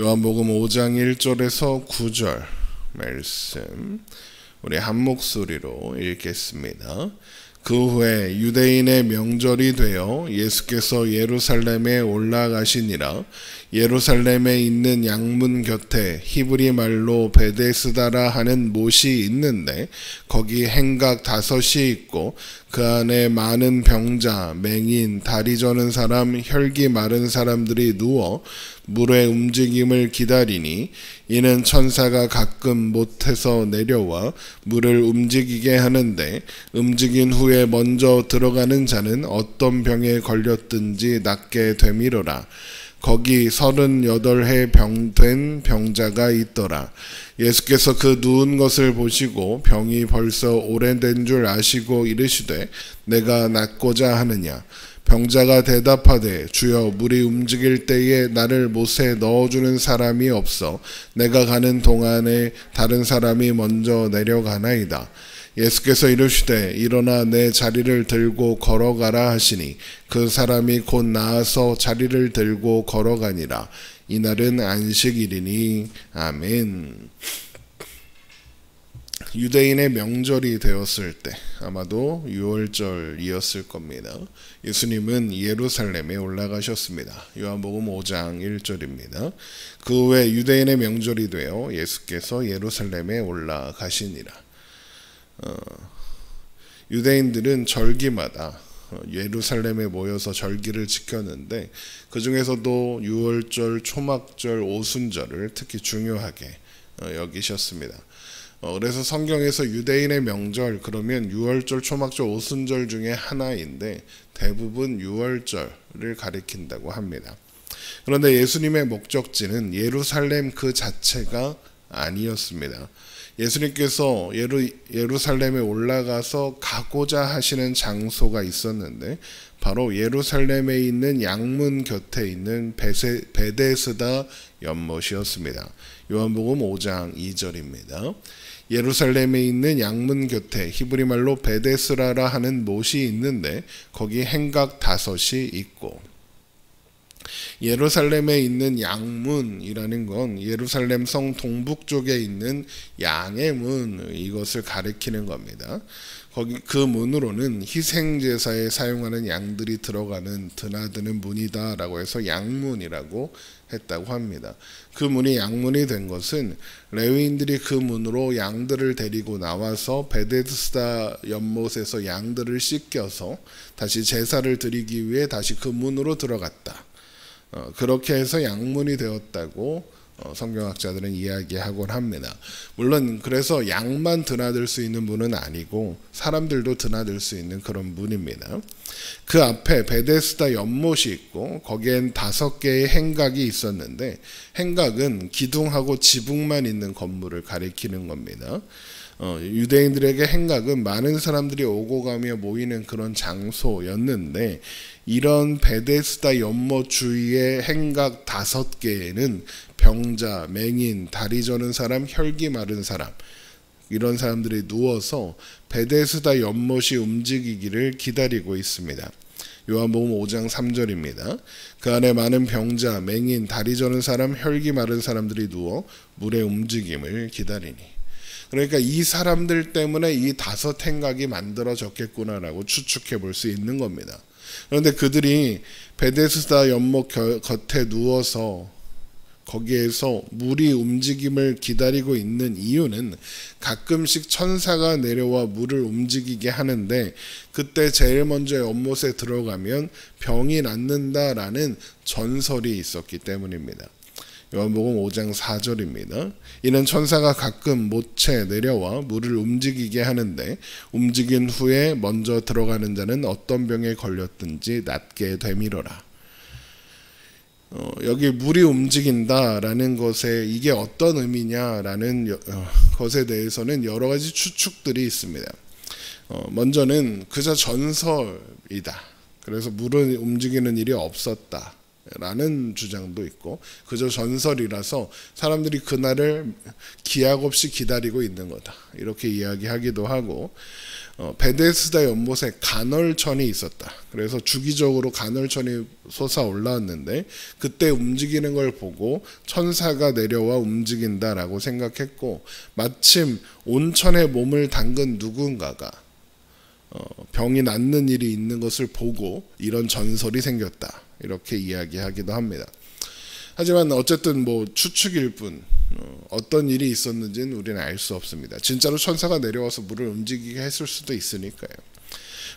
요한복음 5장 1절에서 9절 말씀 우리 한 목소리로 읽겠습니다. 그 후에 유대인의 명절이 되어 예수께서 예루살렘에 올라가시니라. 예루살렘에 있는 양문 곁에 히브리 말로 베데스다라 하는 못이 있는데 거기 행각 5이 있고 그 안에 많은 병자, 맹인, 다리 저는 사람, 혈기 마른 사람들이 누워 물의 움직임을 기다리니 이는 천사가 가끔 못해서 내려와 물을 움직이게 하는데 움직인 후에 먼저 들어가는 자는 어떤 병에 걸렸든지 낫게 되미로라. 거기 38해 된 병자가 있더라. 예수께서 그 누운 것을 보시고 병이 벌써 오래된 줄 아시고 이르시되 내가 낫고자 하느냐. 병자가 대답하되 주여 물이 움직일 때에 나를 못에 넣어주는 사람이 없어 내가 가는 동안에 다른 사람이 먼저 내려가나이다. 예수께서 이르시되 일어나 내 자리를 들고 걸어가라 하시니 그 사람이 곧 나아서 자리를 들고 걸어가니라. 이날은 안식일이니. 아멘. 유대인의 명절이 되었을 때 아마도 6월절이었을 겁니다. 예수님은 예루살렘에 올라가셨습니다. 요한복음 5장 1절입니다. 그 후에 유대인의 명절이 되어 예수께서 예루살렘에 올라가시니라. 유대인들은 절기마다 예루살렘에 모여서 절기를 지켰는데 그 중에서도 6월절, 초막절, 오순절을 특히 중요하게 여기셨습니다. 그래서 성경에서 유대인의 명절 그러면 6월절, 초막절, 오순절 중에 하나인데 대부분 6월절을 가리킨다고 합니다. 그런데 예수님의 목적지는 예루살렘 그 자체가 아니었습니다. 예수님께서 예루살렘에 올라가서 가고자 하시는 장소가 있었는데 바로 예루살렘에 있는 양문 곁에 있는 베데스다 연못이었습니다. 요한복음 5장 2절입니다. 예루살렘에 있는 양문 곁에 히브리 말로 베데스라라 하는 못이 있는데 거기 행각 5이 있고 예루살렘에 있는 양문이라는 건 예루살렘 성 동북쪽에 있는 양의 문 이것을 가리키는 겁니다. 거기 그 문으로는 희생제사에 사용하는 양들이 들어가는 드나드는 문이다라고 해서 양문이라고 했다고 합니다. 그 문이 양문이 된 것은 레위인들이 그 문으로 양들을 데리고 나와서 베데스다 연못에서 양들을 씻겨서 다시 제사를 드리기 위해 다시 그 문으로 들어갔다. 그렇게 해서 양문이 되었다고 성경학자들은 이야기하곤 합니다. 물론 그래서 양만 드나들 수 있는 문은 아니고 사람들도 드나들 수 있는 그런 문입니다. 그 앞에 베데스다 연못이 있고 거기엔 5개의 행각이 있었는데 행각은 기둥하고 지붕만 있는 건물을 가리키는 겁니다. 유대인들에게 행각은 많은 사람들이 오고 가며 모이는 그런 장소였는데 이런 베데스다 연못 주위의 행각 5개에는 병자, 맹인, 다리 저는 사람, 혈기 마른 사람 이런 사람들이 누워서 베데스다 연못이 움직이기를 기다리고 있습니다. 요한복음 5장 3절입니다. 그 안에 많은 병자, 맹인, 다리 저는 사람, 혈기 마른 사람들이 누워 물의 움직임을 기다리니 그러니까 이 사람들 때문에 이 5 행각이 만들어졌겠구나라고 추측해 볼 수 있는 겁니다. 그런데 그들이 베데스다 연못 겉에 누워서 거기에서 물이 움직임을 기다리고 있는 이유는 가끔씩 천사가 내려와 물을 움직이게 하는데 그때 제일 먼저 연못에 들어가면 병이 낫는다라는 전설이 있었기 때문입니다. 요한복음 5장 4절입니다. 이는 천사가 가끔 못에 내려와 물을 움직이게 하는데 움직인 후에 먼저 들어가는 자는 어떤 병에 걸렸든지 낫게 되미로라. 여기 물이 움직인다라는 것에 이게 어떤 의미냐라는 것에 대해서는 여러 가지 추측들이 있습니다. 먼저는 그저 전설이다. 그래서 물은 움직이는 일이 없었다. 라는 주장도 있고, 그저 전설이라서 사람들이 그날을 기약 없이 기다리고 있는 거다, 이렇게 이야기하기도 하고, 베데스다 연못에 간헐천이 있었다. 그래서 주기적으로 간헐천이 솟아 올라왔는데 그때 움직이는 걸 보고 천사가 내려와 움직인다라고 생각했고, 마침 온천에 몸을 담근 누군가가 병이 낫는 일이 있는 것을 보고 이런 전설이 생겼다, 이렇게 이야기하기도 합니다. 하지만 어쨌든 추측일 뿐 어떤 일이 있었는지는 우리는 알 수 없습니다. 진짜로 천사가 내려와서 물을 움직이게 했을 수도 있으니까요.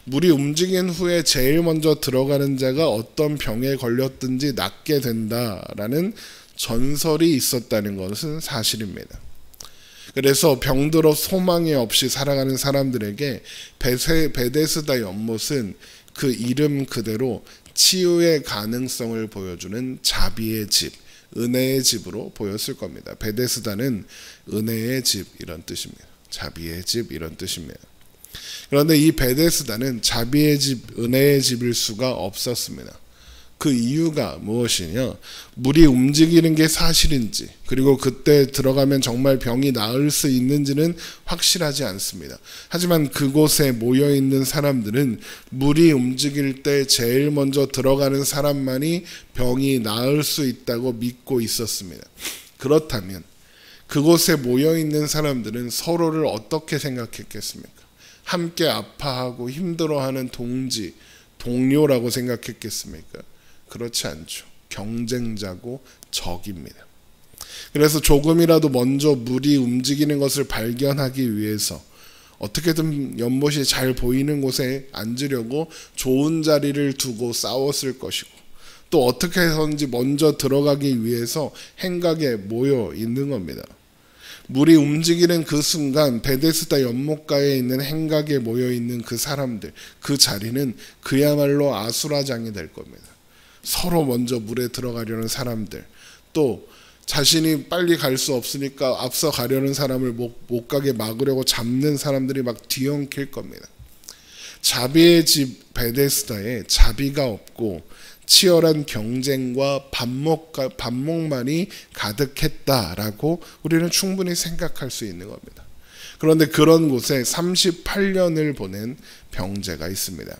물이 움직인 후에 제일 먼저 들어가는 자가 어떤 병에 걸렸든지 낫게 된다라는 전설이 있었다는 것은 사실입니다. 그래서 병들어 소망이 없이 살아가는 사람들에게 베데스다 연못은 그 이름 그대로 치유의 가능성을 보여주는 자비의 집, 은혜의 집으로 보였을 겁니다. 베데스다는 은혜의 집 이런 뜻입니다. 자비의 집 이런 뜻입니다. 그런데 이 베데스다는 자비의 집, 은혜의 집일 수가 없었습니다. 그 이유가 무엇이냐? 물이 움직이는 게 사실인지, 그리고 그때 들어가면 정말 병이 나을 수 있는지는 확실하지 않습니다. 하지만 그곳에 모여있는 사람들은 물이 움직일 때 제일 먼저 들어가는 사람만이 병이 나을 수 있다고 믿고 있었습니다. 그렇다면 그곳에 모여있는 사람들은 서로를 어떻게 생각했겠습니까? 함께 아파하고 힘들어하는 동료라고 생각했겠습니까? 그렇지 않죠. 경쟁자고 적입니다. 그래서 조금이라도 먼저 물이 움직이는 것을 발견하기 위해서 어떻게든 연못이 잘 보이는 곳에 앉으려고 좋은 자리를 두고 싸웠을 것이고, 또 어떻게 해서든지 먼저 들어가기 위해서 행각에 모여 있는 겁니다. 물이 움직이는 그 순간 베데스다 연못가에 있는 행각에 모여 있는 그 사람들, 그 자리는 그야말로 아수라장이 될 겁니다. 서로 먼저 물에 들어가려는 사람들, 또 자신이 빨리 갈 수 없으니까 앞서 가려는 사람을 못 가게 막으려고 잡는 사람들이 막 뒤엉킬 겁니다. 자비의 집 베데스다에 자비가 없고 치열한 경쟁과 반목만이 가득했다라고 우리는 충분히 생각할 수 있는 겁니다. 그런데 그런 곳에 38년을 보낸 병자가 있습니다.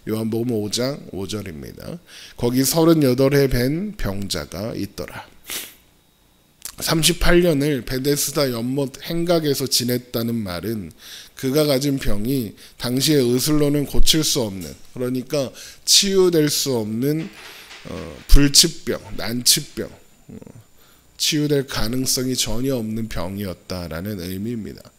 요한복음 5장 5절입니다. 거기 38해 뵌 병자가 있더라. 38년을 베데스다 연못 행각에서 지냈다는 말은 그가 가진 병이 당시에 의술로는 고칠 수 없는, 그러니까 치유될 수 없는 불치병, 난치병, 치유될 가능성이 전혀 없는 병이었다라는 의미입니다.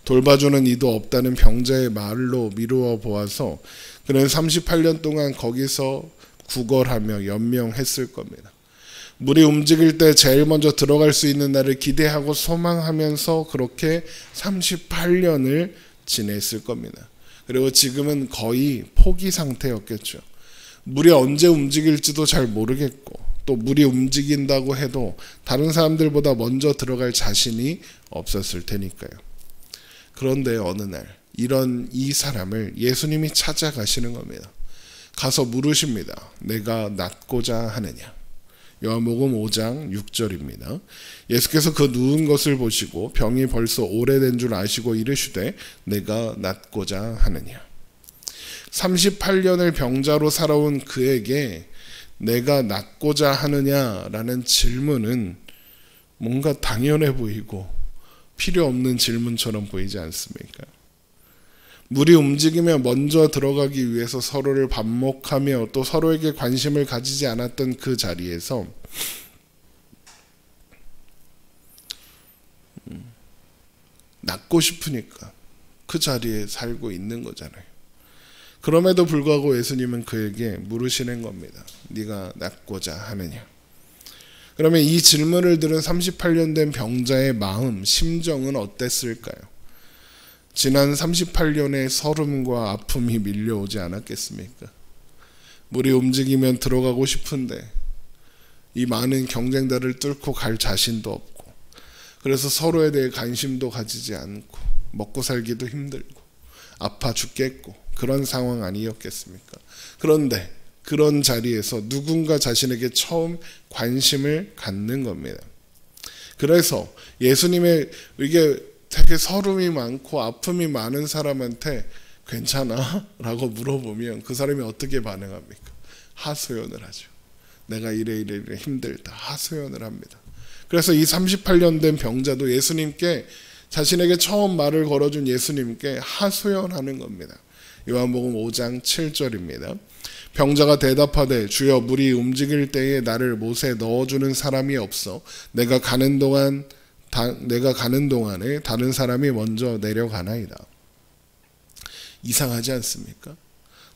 돌봐주는 이도 없다는 병자의 말로 미루어 보아서 그는 38년 동안 거기서 구걸하며 연명했을 겁니다. 물이 움직일 때 제일 먼저 들어갈 수 있는 날을 기대하고 소망하면서 그렇게 38년을 지냈을 겁니다. 그리고 지금은 거의 포기 상태였겠죠. 물이 언제 움직일지도 잘 모르겠고, 또 물이 움직인다고 해도 다른 사람들보다 먼저 들어갈 자신이 없었을 테니까요. 그런데 어느 날 이 사람을 예수님이 찾아가시는 겁니다. 가서 물으십니다. 내가 낫고자 하느냐? 요한복음 5장 6절입니다. 예수께서 그 누운 것을 보시고 병이 벌써 오래된 줄 아시고 이르시되 내가 낫고자 하느냐? 38년을 병자로 살아온 그에게 내가 낫고자 하느냐라는 질문은 뭔가 당연해 보이고 필요 없는 질문처럼 보이지 않습니까? 물이 움직이며 먼저 들어가기 위해서 서로를 반목하며 또 서로에게 관심을 가지지 않았던 그 자리에서 낫고 싶으니까 그 자리에 살고 있는 거잖아요. 그럼에도 불구하고 예수님은 그에게 물으시는 겁니다. 네가 낫고자 하느냐? 그러면 이 질문을 들은 38년 된 병자의 마음, 심정은 어땠을까요? 지난 38년의 서름과 아픔이 밀려오지 않았겠습니까? 물이 움직이면 들어가고 싶은데 이 많은 경쟁자를 뚫고 갈 자신도 없고, 그래서 서로에 대해 관심도 가지지 않고 먹고 살기도 힘들고 아파 죽겠고 그런 상황 아니었겠습니까? 그런데 그런 자리에서 누군가 자신에게 처음 관심을 갖는 겁니다. 그래서 예수님의 이게 되게 서름이 많고 아픔이 많은 사람한테 괜찮아? 라고 물어보면 그 사람이 어떻게 반응합니까? 하소연을 하죠. 내가 이래 힘들다. 하소연을 합니다. 그래서 이 38년 된 병자도 예수님께, 자신에게 처음 말을 걸어준 예수님께 하소연하는 겁니다. 요한복음 5장 7절입니다. 병자가 대답하되 주여 물이 움직일 때에 나를 못에 넣어주는 사람이 없어 내가 가는 동안에 다른 사람이 먼저 내려가나이다. 이상하지 않습니까?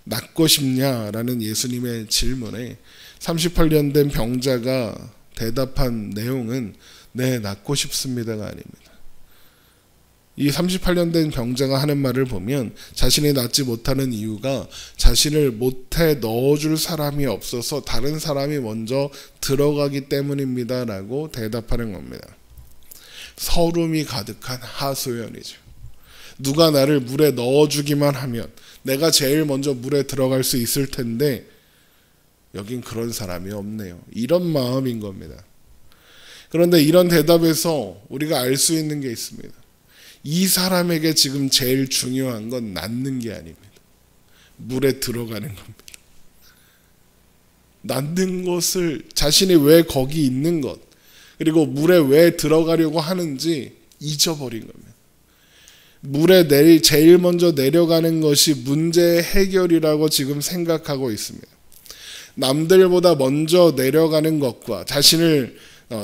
낫고 싶냐라는 예수님의 질문에 38년 된 병자가 대답한 내용은 네, 낫고 싶습니다가 아닙니다. 이 38년 된 병자가 하는 말을 보면 자신이 낫지 못하는 이유가 자신을 못해 넣어줄 사람이 없어서 다른 사람이 먼저 들어가기 때문입니다 라고 대답하는 겁니다. 서름이 가득한 하소연이죠. 누가 나를 물에 넣어주기만 하면 내가 제일 먼저 물에 들어갈 수 있을 텐데 여긴 그런 사람이 없네요. 이런 마음인 겁니다. 그런데 이런 대답에서 우리가 알 수 있는 게 있습니다. 이 사람에게 지금 제일 중요한 건 낫는 게 아닙니다. 물에 들어가는 겁니다. 낫는 것을, 자신이 왜 거기 있는 것, 그리고 물에 왜 들어가려고 하는지 잊어버린 겁니다. 물에 제일 먼저 내려가는 것이 문제의 해결이라고 지금 생각하고 있습니다. 남들보다 먼저 내려가는 것과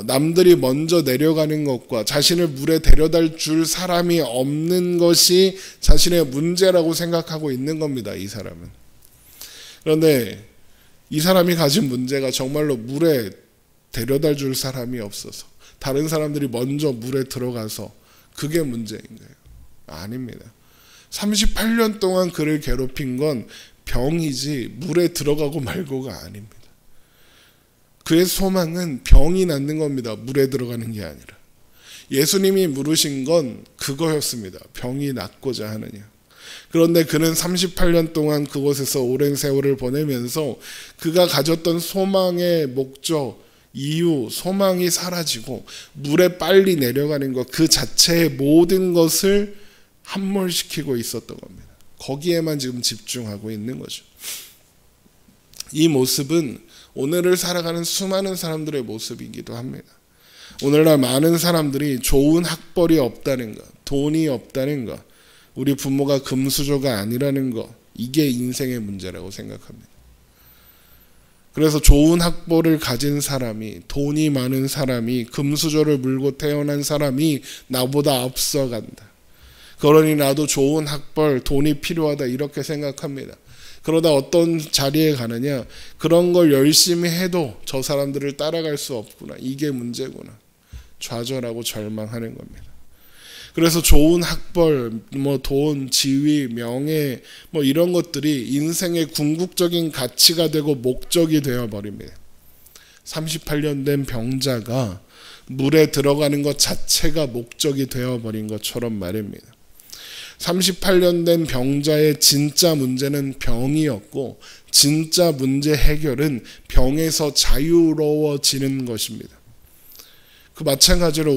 남들이 먼저 내려가는 것과 자신을 물에 데려다 줄 사람이 없는 것이 자신의 문제라고 생각하고 있는 겁니다. 이 사람은. 그런데 이 사람이 가진 문제가 정말로 물에 데려다 줄 사람이 없어서 다른 사람들이 먼저 물에 들어가서 그게 문제인 거예요. 아닙니다. 38년 동안 그를 괴롭힌 건 병이지 물에 들어가고 말고가 아닙니다. 그의 소망은 병이 낫는 겁니다. 물에 들어가는 게 아니라. 예수님이 물으신 건 그거였습니다. 병이 낫고자 하느냐. 그런데 그는 38년 동안 그곳에서 오랜 세월을 보내면서 그가 가졌던 소망의 목적, 이유, 소망이 사라지고 물에 빨리 내려가는 것, 그 자체의 모든 것을 함몰시키고 있었던 겁니다. 거기에만 지금 집중하고 있는 거죠. 이 모습은 오늘을 살아가는 수많은 사람들의 모습이기도 합니다. 오늘날 많은 사람들이 좋은 학벌이 없다는 것, 돈이 없다는 것, 우리 부모가 금수저가 아니라는 것, 이게 인생의 문제라고 생각합니다. 그래서 좋은 학벌을 가진 사람이, 돈이 많은 사람이, 금수저를 물고 태어난 사람이 나보다 앞서간다. 그러니 나도 좋은 학벌, 돈이 필요하다 이렇게 생각합니다. 그러다 어떤 자리에 가느냐, 그런 걸 열심히 해도 저 사람들을 따라갈 수 없구나, 이게 문제구나, 좌절하고 절망하는 겁니다. 그래서 좋은 학벌, 돈, 지위, 명예 이런 것들이 인생의 궁극적인 가치가 되고 목적이 되어버립니다. 38년 된 병자가 물에 들어가는 것 자체가 목적이 되어버린 것처럼 말입니다. 38년 된 병자의 진짜 문제는 병이었고 진짜 문제 해결은 병에서 자유로워지는 것입니다. 그 마찬가지로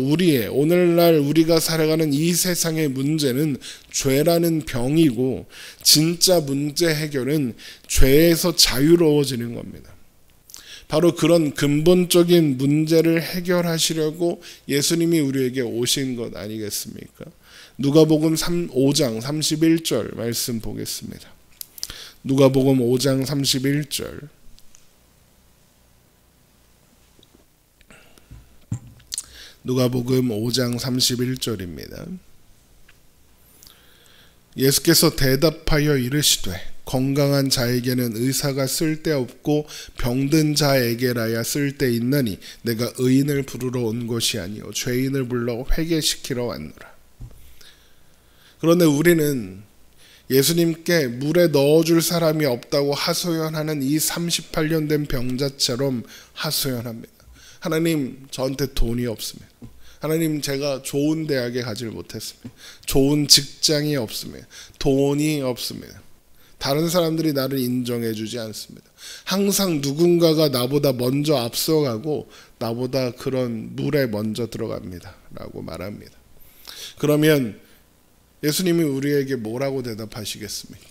오늘날 우리가 살아가는 이 세상의 문제는 죄라는 병이고 진짜 문제 해결은 죄에서 자유로워지는 겁니다. 바로 그런 근본적인 문제를 해결하시려고 예수님이 우리에게 오신 것 아니겠습니까? 누가복음 5장 31절 말씀 보겠습니다. 누가복음 5장 31절. 누가복음 5장 31절입니다. 예수께서 대답하여 이르시되 건강한 자에게는 의사가 쓸데없고 병든 자에게라야 쓸데있나니 내가 의인을 부르러 온 것이 아니요 죄인을 불러 회개시키러 왔노라. 그런데 우리는 예수님께 물에 넣어줄 사람이 없다고 하소연하는 이 38년 된 병자처럼 하소연합니다. 하나님, 저한테 돈이 없습니다. 하나님, 제가 좋은 대학에 가질 못했습니다. 좋은 직장이 없습니다. 돈이 없습니다. 다른 사람들이 나를 인정해 주지 않습니다. 항상 누군가가 나보다 먼저 앞서가고 나보다 그런 물에 먼저 들어갑니다 라고 말합니다. 그러면 예수님이 우리에게 뭐라고 대답하시겠습니까?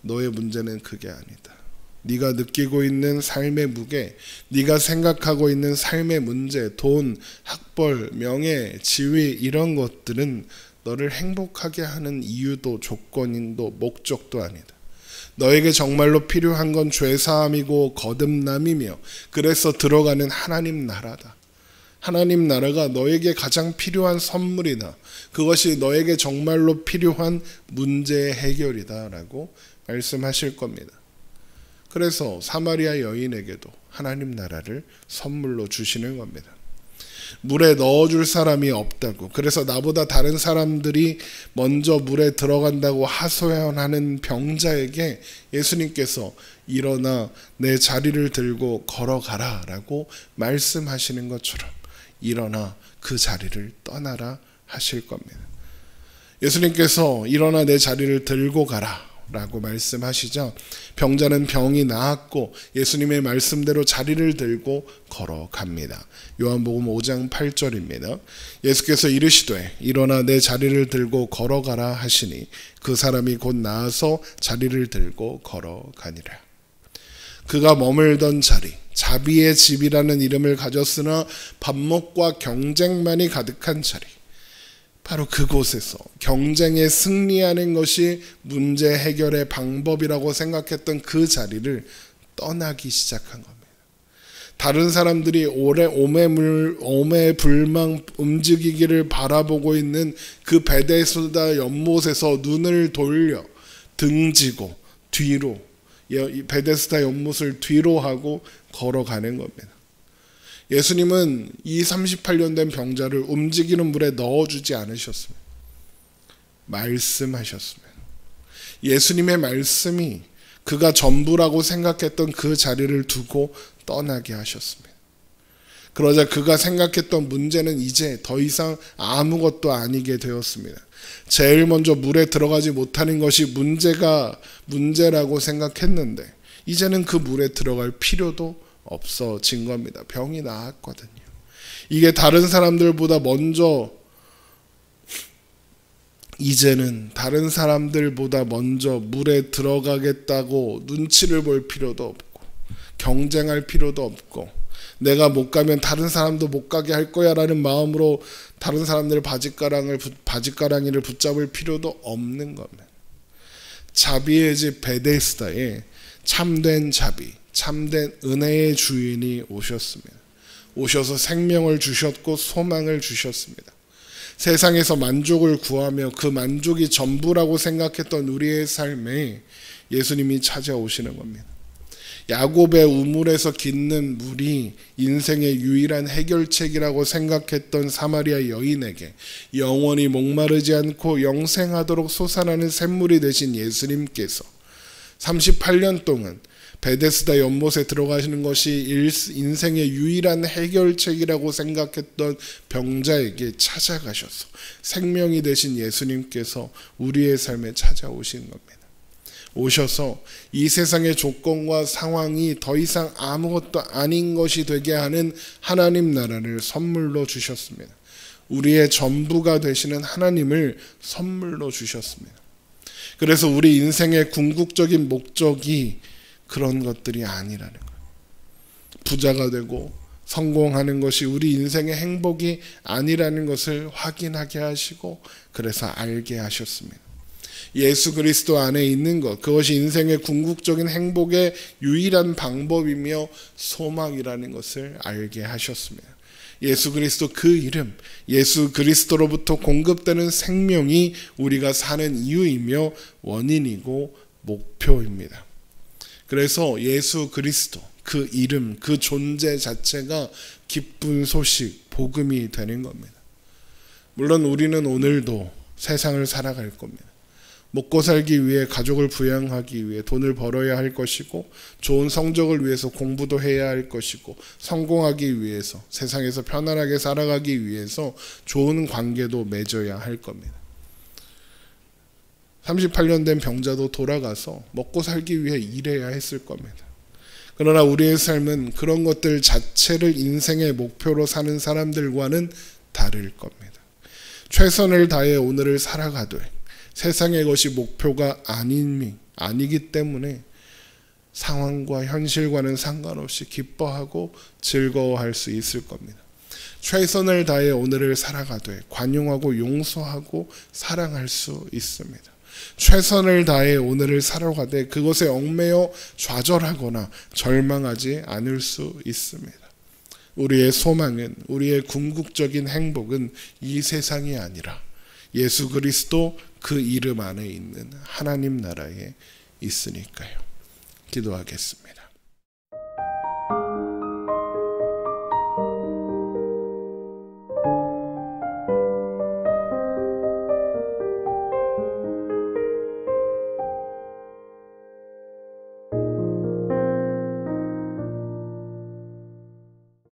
너의 문제는 그게 아니다. 네가 느끼고 있는 삶의 무게, 네가 생각하고 있는 삶의 문제, 돈, 학벌, 명예, 지위 이런 것들은 너를 행복하게 하는 이유도 조건인도 목적도 아니다. 너에게 정말로 필요한 건 죄사함이고 거듭남이며 그래서 들어가는 하나님 나라다. 하나님 나라가 너에게 가장 필요한 선물이다. 그것이 너에게 정말로 필요한 문제의 해결이다 라고 말씀하실 겁니다. 그래서 사마리아 여인에게도 하나님 나라를 선물로 주시는 겁니다. 물에 넣어줄 사람이 없다고, 그래서 나보다 다른 사람들이 먼저 물에 들어간다고 하소연하는 병자에게 예수님께서 일어나 내 자리를 들고 걸어가라 라고 말씀하시는 것처럼 일어나 그 자리를 떠나라 하실 겁니다. 예수님께서 일어나 내 자리를 들고 가라 라고 말씀하시자 병자는 병이 나았고 예수님의 말씀대로 자리를 들고 걸어갑니다. 요한복음 5장 8절입니다. 예수께서 이르시되 일어나 내 자리를 들고 걸어가라 하시니 그 사람이 곧 나아서 자리를 들고 걸어가니라. 그가 머물던 자리, 자비의 집이라는 이름을 가졌으나 반목과 경쟁만이 가득한 자리, 바로 그곳에서 경쟁에 승리하는 것이 문제 해결의 방법이라고 생각했던 그 자리를 떠나기 시작한 겁니다. 다른 사람들이 오매불망 움직이기를 바라보고 있는 그 베데스다 연못에서 눈을 돌려 등지고 뒤로, 베데스다 연못을 뒤로 하고 걸어가는 겁니다. 예수님은 이 38년 된 병자를 움직이는 물에 넣어주지 않으셨습니다. 말씀하셨습니다. 예수님의 말씀이 그가 전부라고 생각했던 그 자리를 두고 떠나게 하셨습니다. 그러자 그가 생각했던 문제는 이제 더 이상 아무것도 아니게 되었습니다. 제일 먼저 물에 들어가지 못하는 것이 문제라고 생각했는데 이제는 그 물에 들어갈 필요도 없어진 겁니다. 병이 나았거든요. 이게 다른 사람들보다 먼저, 이제는 다른 사람들보다 먼저 물에 들어가겠다고 눈치를 볼 필요도 없고 경쟁할 필요도 없고 내가 못 가면 다른 사람도 못 가게 할 거야 라는 마음으로 다른 사람들의 바짓가랑이를 붙잡을 필요도 없는 겁니다. 자비의 집 베데스다에 참된 자비, 참된 은혜의 주인이 오셨습니다. 오셔서 생명을 주셨고 소망을 주셨습니다. 세상에서 만족을 구하며 그 만족이 전부라고 생각했던 우리의 삶에 예수님이 찾아오시는 겁니다. 야곱의 우물에서 깃는 물이 인생의 유일한 해결책이라고 생각했던 사마리아 여인에게 영원히 목마르지 않고 영생하도록 솟아나는 샘물이 되신 예수님께서 38년 동안 베데스다 연못에 들어가시는 것이 인생의 유일한 해결책이라고 생각했던 병자에게 찾아가셔서 생명이 되신 예수님께서 우리의 삶에 찾아오신 겁니다. 오셔서 이 세상의 조건과 상황이 더 이상 아무것도 아닌 것이 되게 하는 하나님 나라를 선물로 주셨습니다. 우리의 전부가 되시는 하나님을 선물로 주셨습니다. 그래서 우리 인생의 궁극적인 목적이 그런 것들이 아니라는 거예요. 부자가 되고 성공하는 것이 우리 인생의 행복이 아니라는 것을 확인하게 하시고 그래서 알게 하셨습니다. 예수 그리스도 안에 있는 것, 그것이 인생의 궁극적인 행복의 유일한 방법이며 소망이라는 것을 알게 하셨습니다. 예수 그리스도 그 이름, 예수 그리스도로부터 공급되는 생명이 우리가 사는 이유이며 원인이고 목표입니다. 그래서 예수 그리스도, 그 이름, 그 존재 자체가 기쁜 소식, 복음이 되는 겁니다. 물론 우리는 오늘도 세상을 살아갈 겁니다. 먹고 살기 위해 가족을 부양하기 위해 돈을 벌어야 할 것이고 좋은 성적을 위해서 공부도 해야 할 것이고 성공하기 위해서 세상에서 편안하게 살아가기 위해서 좋은 관계도 맺어야 할 겁니다. 38년 된 병자도 돌아가서 먹고 살기 위해 일해야 했을 겁니다. 그러나 우리의 삶은 그런 것들 자체를 인생의 목표로 사는 사람들과는 다를 겁니다. 최선을 다해 오늘을 살아가되 세상의 것이 목표가 아니기 때문에 상황과 현실과는 상관없이 기뻐하고 즐거워할 수 있을 겁니다. 최선을 다해 오늘을 살아가되 관용하고 용서하고 사랑할 수 있습니다. 최선을 다해 오늘을 살아가되 그것에 얽매여 좌절하거나 절망하지 않을 수 있습니다. 우리의 소망은, 우리의 궁극적인 행복은 이 세상이 아니라 예수 그리스도 그 이름 안에 있는 하나님 나라에 있으니까요. 기도하겠습니다.